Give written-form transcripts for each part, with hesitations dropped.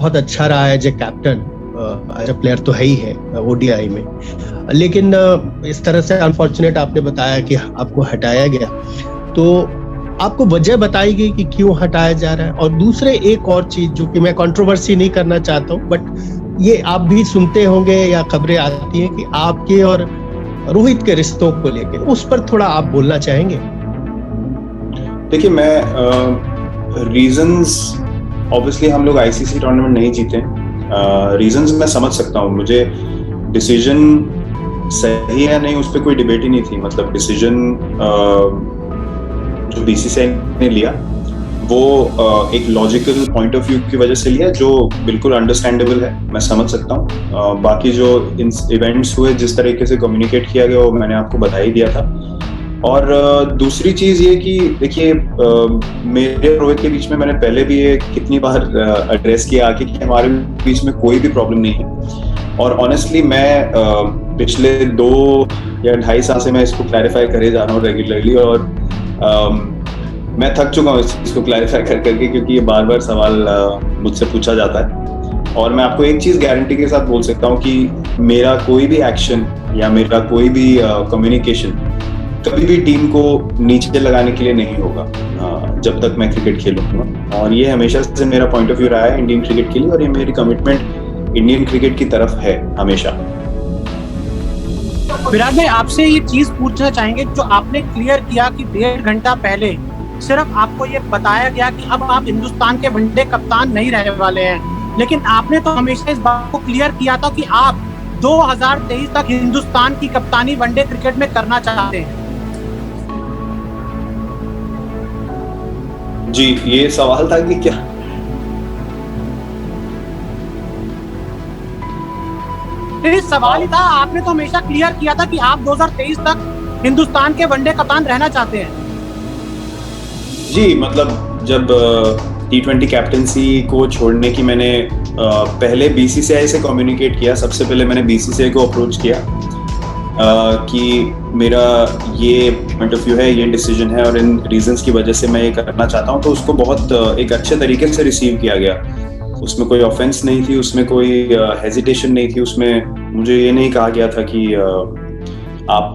बहुत अच्छा रहा है as a captain, as a player तो है ही है ओडीआई में, लेकिन इस तरह से अनफॉर्चुनेट आपने बताया कि आपको हटाया गया, तो आपको वजह बताई गई कि क्यों हटाया जा रहा है? और दूसरे एक और चीज जो कि मैं कंट्रोवर्सी नहीं करना चाहता हूँ, बट ये आप भी सुनते होंगे या खबरें आती हैं कि आपके और रोहित के रिश्तों को लेकर, उस पर थोड़ा आप बोलना चाहेंगे? देखिए, मैं रीजंस, ऑब्वियसली हम लोग आईसीसी टूर्नामेंट नहीं जीते, रीजंस मैं समझ सकता हूँ। मुझे डिसीजन सही है नहीं, उस पर कोई डिबेट ही नहीं थी। मतलब डिसीजन जो बीसीसीआई ने लिया वो एक लॉजिकल पॉइंट ऑफ व्यू की वजह से लिया, जो बिल्कुल अंडरस्टैंडेबल है, मैं समझ सकता हूँ। बाकी जो इवेंट्स हुए, जिस तरीके से कम्युनिकेट किया गया, वो मैंने आपको बता ही दिया था। और दूसरी चीज ये कि देखिए, मेरे और रोहित के बीच में मैंने पहले भी ये कितनी बार एड्रेस किया आके कि हमारे बीच में कोई भी प्रॉब्लम नहीं है। और ऑनेस्टली मैं पिछले 2 या 2.5 साल से मैं इसको क्लैरिफाई करे जा रहा हूँ रेगुलरली, और मैं थक चुका हूँ इस चीज को क्लैरिफाई कर करके, क्योंकि ये बार बार सवाल मुझसे पूछा जाता है। और मैं आपको एक चीज गारंटी के साथ बोल सकता हूँ कि मेरा कोई भी एक्शन या मेरा कोई भी कम्युनिकेशन कभी भी टीम को नीचे लगाने के लिए नहीं होगा, जब तक मैं क्रिकेट खेलूंगा। और ये हमेशा से मेरा पॉइंट ऑफ व्यू रहा है इंडियन क्रिकेट के लिए, और ये मेरी कमिटमेंट इंडियन क्रिकेट की तरफ है हमेशा। विराट भाई, आपसे ये चीज पूछना चाहेंगे, जो आपने क्लियर किया कि 1.5 घंटा पहले सिर्फ आपको ये बताया गया कि अब आप हिंदुस्तान के वनडे कप्तान नहीं रहने वाले हैं, लेकिन आपने तो हमेशा इस बात को क्लियर किया था कि आप 2023 तक हिंदुस्तान की कप्तानी वनडे क्रिकेट में करना चाहते हैं। जी, ये सवाल था कि क्या? सवाल ही था, आपने तो हमेशा क्लियर किया था कि आप 2023 तक हिंदुस्तान के वनडे कप्तान रहना चाहते हैं। जी, मतलब जब T20 कैप्टनसी को छोड़ने की मैंने पहले बीसीसीआई से कम्युनिकेट किया, सबसे पहले मैंने बीसीसीआई को अप्रोच किया कि मेरा ये पॉइंट ऑफ व्यू है, ये डिसीजन है और इन रीजंस की वजह से मैं ये करना चाहता हूँ, तो उसको बहुत एक अच्छे तरीके से रिसीव किया गया। उसमें कोई ऑफेंस नहीं थी, उसमें कोई हेजिटेशन नहीं थी, उसमें मुझे ये नहीं कहा गया था कि आप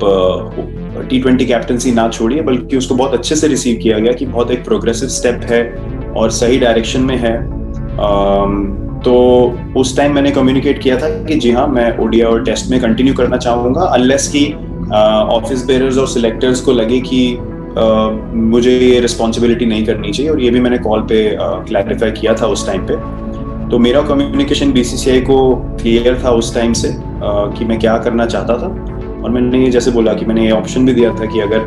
T20 कैप्टनसी ना छोड़िए, बल्कि उसको बहुत अच्छे से रिसीव किया गया कि बहुत एक प्रोग्रेसिव स्टेप है और सही डायरेक्शन में है। तो उस टाइम मैंने कम्युनिकेट किया था कि जी हाँ, मैं ओडीआई और टेस्ट में कंटिन्यू करना चाहूँगा, अनलेस कि ऑफिस बेयरर्स और सिलेक्टर्स को लगे कि मुझे ये रिस्पॉन्सिबिलिटी नहीं करनी चाहिए। और ये भी मैंने कॉल पे क्लैरिफाई किया था उस टाइम पे। तो मेरा कम्युनिकेशन बीसीसीआई को क्लियर था उस टाइम से कि मैं क्या करना चाहता था। और मैंने ये जैसे बोला कि मैंने ये ऑप्शन भी दिया था कि अगर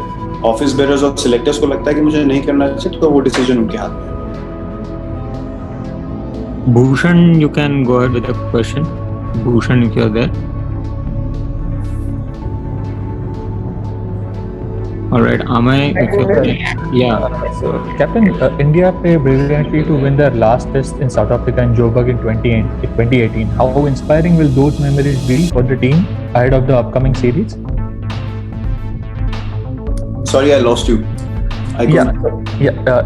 ऑफिस बेयरर्स और सिलेक्टर्स को लगता है कि मुझे नहीं करना चाहिए, तो वो डिसीजन उनके हाथ में है। Bhushan, you can go ahead with the question. Bhushan, if you're there. All right, Amay, if you're there. Yeah. So, Captain, India played brilliantly to win their last test in South Africa in Joburg in 2018. How inspiring will those memories be for the team ahead of the upcoming series? Sorry, I lost you.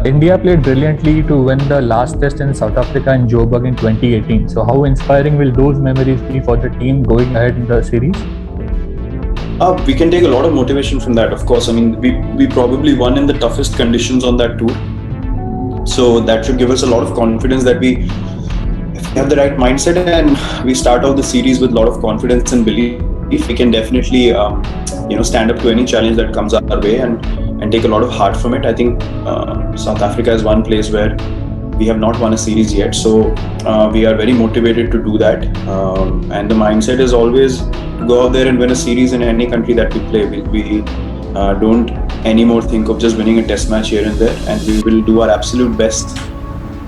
India played brilliantly to win the last test in South Africa in Joburg in 2018. So how inspiring will those memories be for the team going ahead in the series? We can take a lot of motivation from that, of course. I mean, we probably won in the toughest conditions on that tour. So that should give us a lot of confidence that we have the right mindset and we start off the series with a lot of confidence and belief. We can definitely stand up to any challenge that comes our way and take a lot of heart from it. I think South Africa is one place where we have not won a series yet, so we are very motivated to do that. And the mindset is always to go out there and win a series in any country that we play. We don't anymore think of just winning a test match here and there, and we will do our absolute best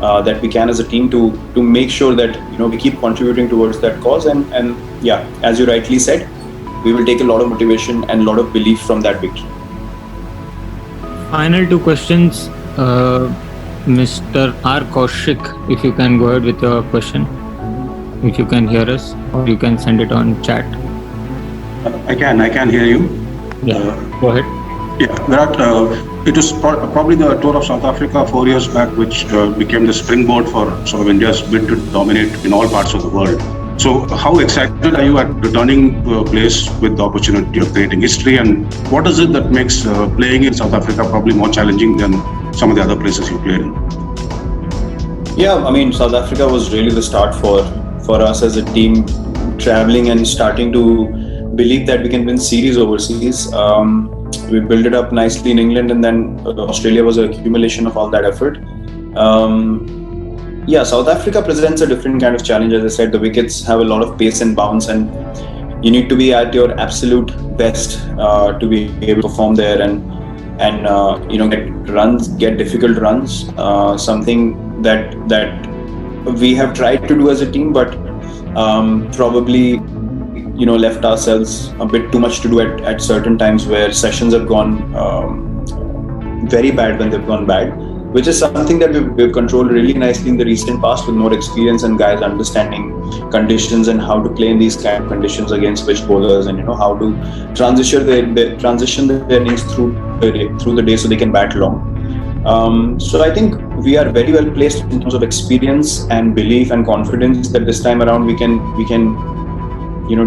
that we can as a team to make sure that we keep contributing towards that cause. And yeah, as you rightly said, we will take a lot of motivation and a lot of belief from that victory. Final 2 questions. Mr. R. Kaushik, if you can go ahead with your question, if you can hear us, or you can send it on chat. I can hear you. Yeah, go ahead. Yeah, Virat, it was probably the tour of South Africa 4 years back, which became the springboard for sort of India's bid to dominate in all parts of the world. So, how excited are you at returning to a place with the opportunity of creating history, and what is it that makes playing in South Africa probably more challenging than some of the other places you played in? Yeah, I mean, South Africa was really the start for us as a team, traveling and starting to believe that we can win series overseas. We built it up nicely in England, and then Australia was an accumulation of all that effort. Yeah, South Africa presents a different kind of challenge. As I said, the wickets have a lot of pace and bounce, and you need to be at your absolute best to be able to perform there and get difficult runs. Something that we have tried to do as a team, but probably left ourselves a bit too much to do at certain times where sessions have gone very bad when they've gone bad, which is something that we've controlled really nicely in the recent past with more experience and guys understanding conditions and how to play in these kind of conditions against switch bowlers, and how to transition their innings through the day so they can bat long. So I think we are very well placed in terms of experience and belief and confidence that this time around we can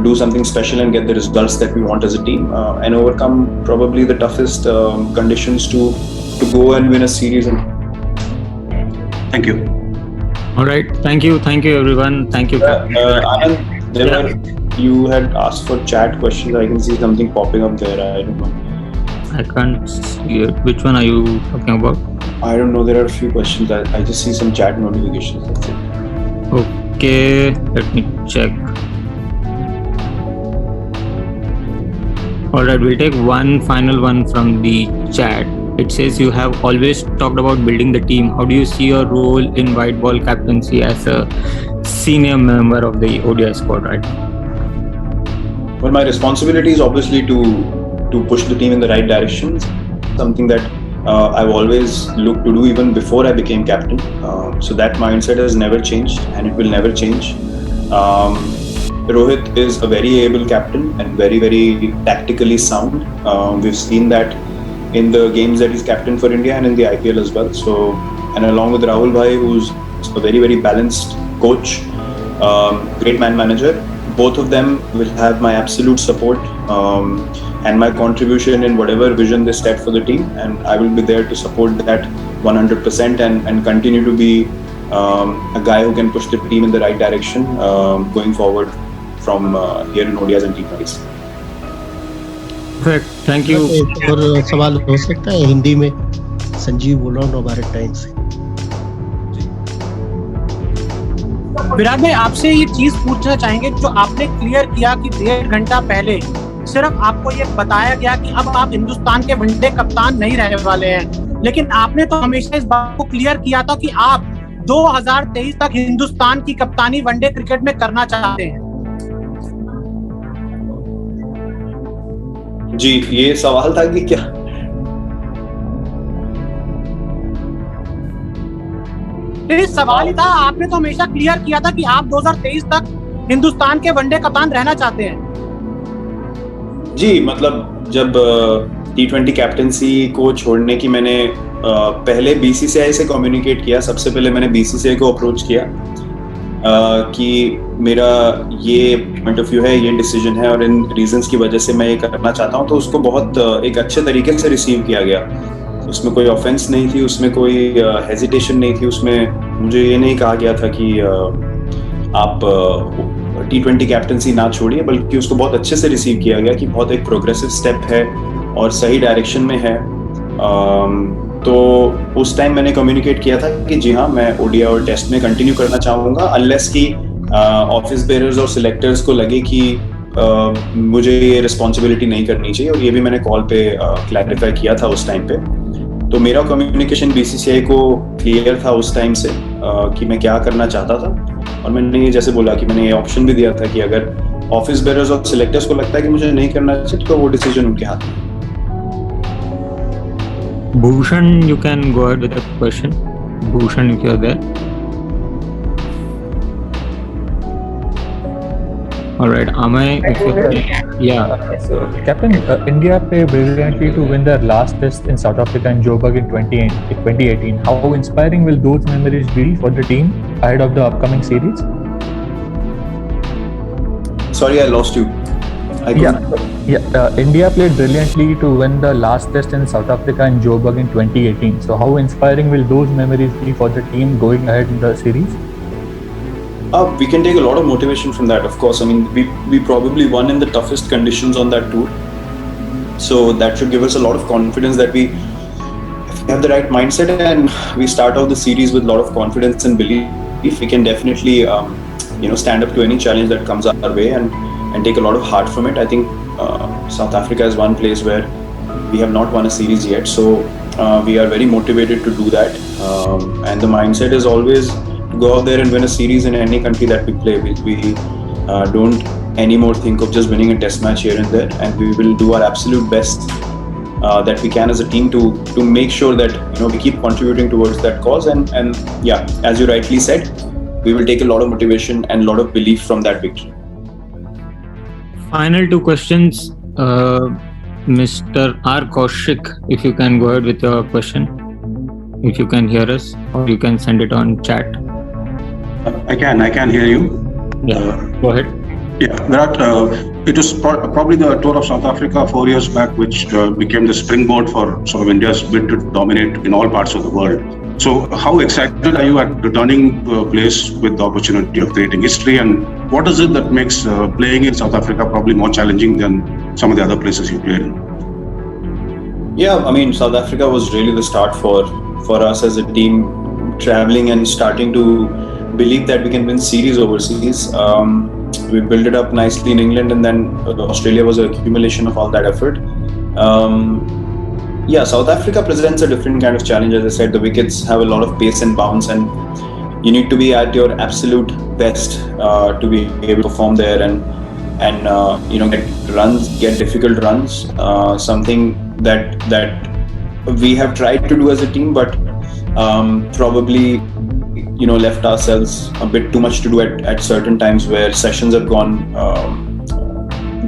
do something special and get the results that we want as a team, and overcome probably the toughest conditions to go and win a series. Thank you. All right. Thank you everyone. Thank you. Anand, you had asked for chat questions. I can see something popping up there. I don't know. I can't see it. Which one are you talking about? I don't know. There are a few questions. I just see some chat notifications. That's it. Okay, let me check. All right, we'll take one final one from the chat. It says you have always talked about building the team. How do you see your role in white ball captaincy as a senior member of the ODI squad right now? Well, my responsibility is obviously to push the team in the right direction. Something that I've always looked to do even before I became captain. So that mindset has never changed, and it will never change. Rohit is a very able captain and very, very tactically sound. We've seen that in the games that he's captain for India and in the IPL as well. So, and along with Rahul Bhai, who's a very, very balanced coach, great man manager, both of them will have my absolute support and my contribution in whatever vision they set for the team, and I will be there to support that 100% and continue to be a guy who can push the team in the right direction going forward from here in ODIs and T20s. Perfect. Thank you. एक और सवाल हो सकता है हिंदी में? संजीव बोल रहा हूँ नवभारत टाइम्स से। विराट भाई, आपसे ये चीज पूछना चाहेंगे जो आपने क्लियर किया कि 1.5 घंटा पहले सिर्फ आपको ये बताया गया कि अब आप हिंदुस्तान के वनडे कप्तान नहीं रहने वाले हैं, लेकिन आपने तो हमेशा इस बात को क्लियर किया था कि आप 2023 तक हिंदुस्तान की कप्तानी वनडे क्रिकेट में करना चाहते हैं। जी, ये सवाल था कि क्या? ये सवाल ही था। आपने तो हमेशा क्लियर किया था कि आप 2023 तक हिंदुस्तान के वनडे कप्तान रहना चाहते हैं। जी, मतलब जब T20 कैप्टेंसी को छोड़ने की मैंने पहले BCCI से कम्युनिकेट किया, सबसे पहले मैंने BCCI को अप्रोच किया कि मेरा ये पॉइंट ऑफ व्यू है, ये डिसीजन है और इन रीजंस की वजह से मैं ये करना चाहता हूँ, तो उसको बहुत एक अच्छे तरीके से रिसीव किया गया। उसमें कोई ऑफेंस नहीं थी, उसमें कोई हेजिटेशन नहीं थी, उसमें मुझे ये नहीं कहा गया था कि आप T20 कैप्टेंसी ना छोड़िए, बल्कि उसको बहुत अच्छे से रिसीव किया गया कि बहुत एक प्रोग्रेसिव स्टेप है और सही डायरेक्शन में है। तो उस टाइम मैंने कम्युनिकेट किया था कि जी हाँ, मैं ODI और टेस्ट में कंटिन्यू करना चाहूँगा, अनलेस कि ऑफिस बेयरर्स और सिलेक्टर्स को लगे कि मुझे ये रिस्पॉन्सिबिलिटी नहीं करनी चाहिए, और ये भी मैंने कॉल पे क्लैरिफाई किया था उस टाइम पे। तो मेरा कम्युनिकेशन BCCI को क्लियर था उस टाइम से कि मैं क्या करना चाहता था, और मैंने ये जैसे बोला कि मैंने ये ऑप्शन भी दिया था कि अगर ऑफिस बेयरर्स और सिलेक्टर्स को लगता है कि मुझे नहीं करना चाहिए तो वो डिसीजन उनके हाथ में। Bhushan, you can go ahead with a question. Bhushan, if you're there. All right, Amay, if you, yeah. So, Captain, India played brilliantly to win their last test in South Africa and Joburg in 2018. How inspiring will those memories be for the team ahead of the upcoming series? Sorry, I lost you. India played brilliantly to win the last test in South Africa and Joburg in 2018. So, how inspiring will those memories be for the team going ahead in the series? We can take a lot of motivation from that, of course. I mean, we probably won in the toughest conditions on that tour. So that should give us a lot of confidence that we have the right mindset and we start out the series with a lot of confidence and belief. We can definitely, stand up to any challenge that comes our way and take a lot of heart from it. I think South Africa is one place where we have not won a series yet. So we are very motivated to do that. And the mindset is always go out there and win a series in any country that we play. We don't anymore think of just winning a test match here and there, and we will do our absolute best that we can as a team to make sure that we keep contributing towards that cause. And as you rightly said, we will take a lot of motivation and a lot of belief from that victory. Final two questions, Mr. R. Kaushik, if you can go ahead with your question, if you can hear us, or you can send it on chat. I can hear you. Go ahead. Yeah, Virat, it was probably the tour of South Africa 4 years back, which became the springboard for sort of India's bid to dominate in all parts of the world. So how excited are you at returning to a place with the opportunity of creating history, and what is it that makes playing in South Africa probably more challenging than some of the other places you played in? Yeah, I mean, South Africa was really the start for us as a team, traveling and starting to believe that we can win series overseas. We built it up nicely in England, and then Australia was an accumulation of all that effort. South Africa presents a different kind of challenge. As I said, the wickets have a lot of pace and bounce, and you need to be at your absolute best to be able to perform there and get difficult runs. Something that we have tried to do as a team, but probably left ourselves a bit too much to do at certain times, where sessions have gone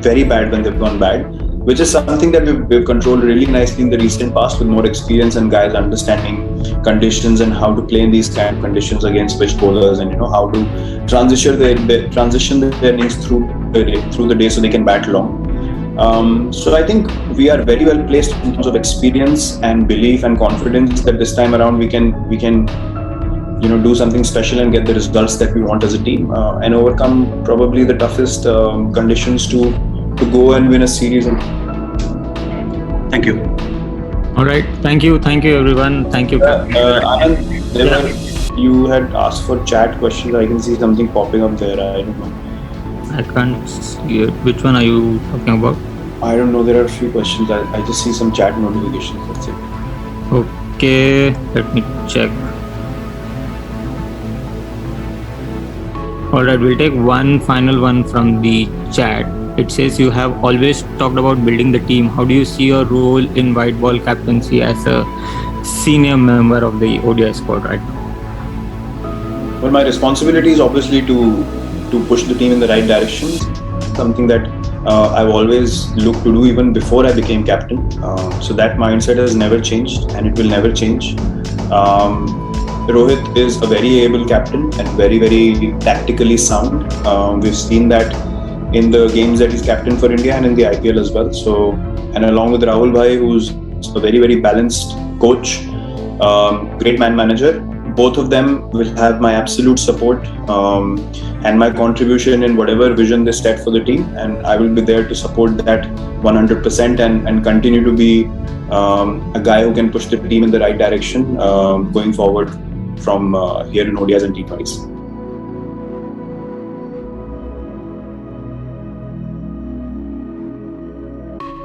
very bad when they've gone bad, which is something that we've controlled really nicely in the recent past with more experience and guys understanding conditions and how to play in these kind of conditions against pitch bowlers, and how to transition their innings through the day so they can bat long. So I think we are very well placed in terms of experience and belief and confidence that this time around we can do something special and get the results that we want as a team, and overcome probably the toughest conditions to go and win a series. Thank you. All right. Thank you everyone. Thank you. Anand, you had asked for chat questions. I can see something popping up there. I don't know. I can't see it. Which one are you talking about? I don't know. There are a few questions. I just see some chat notifications. That's it. Okay, let me check. Alright, we'll take one final one from the chat. It says you have always talked about building the team. How do you see your role in white ball captaincy as a senior member of the ODI squad right now? Well, my responsibility is obviously to push the team in the right direction. Something that I've always looked to do even before I became captain. So that mindset has never changed, and it will never change. Rohit is a very able captain and very, very tactically sound. We've seen that in the games that he's captain for India and in the IPL as well. So, and along with Rahul Bhai, who's a very, very balanced coach, great man manager, both of them will have my absolute support and my contribution in whatever vision they set for the team. And I will be there to support that 100% and continue to be a guy who can push the team in the right direction going forward from here in ODIs and T20s.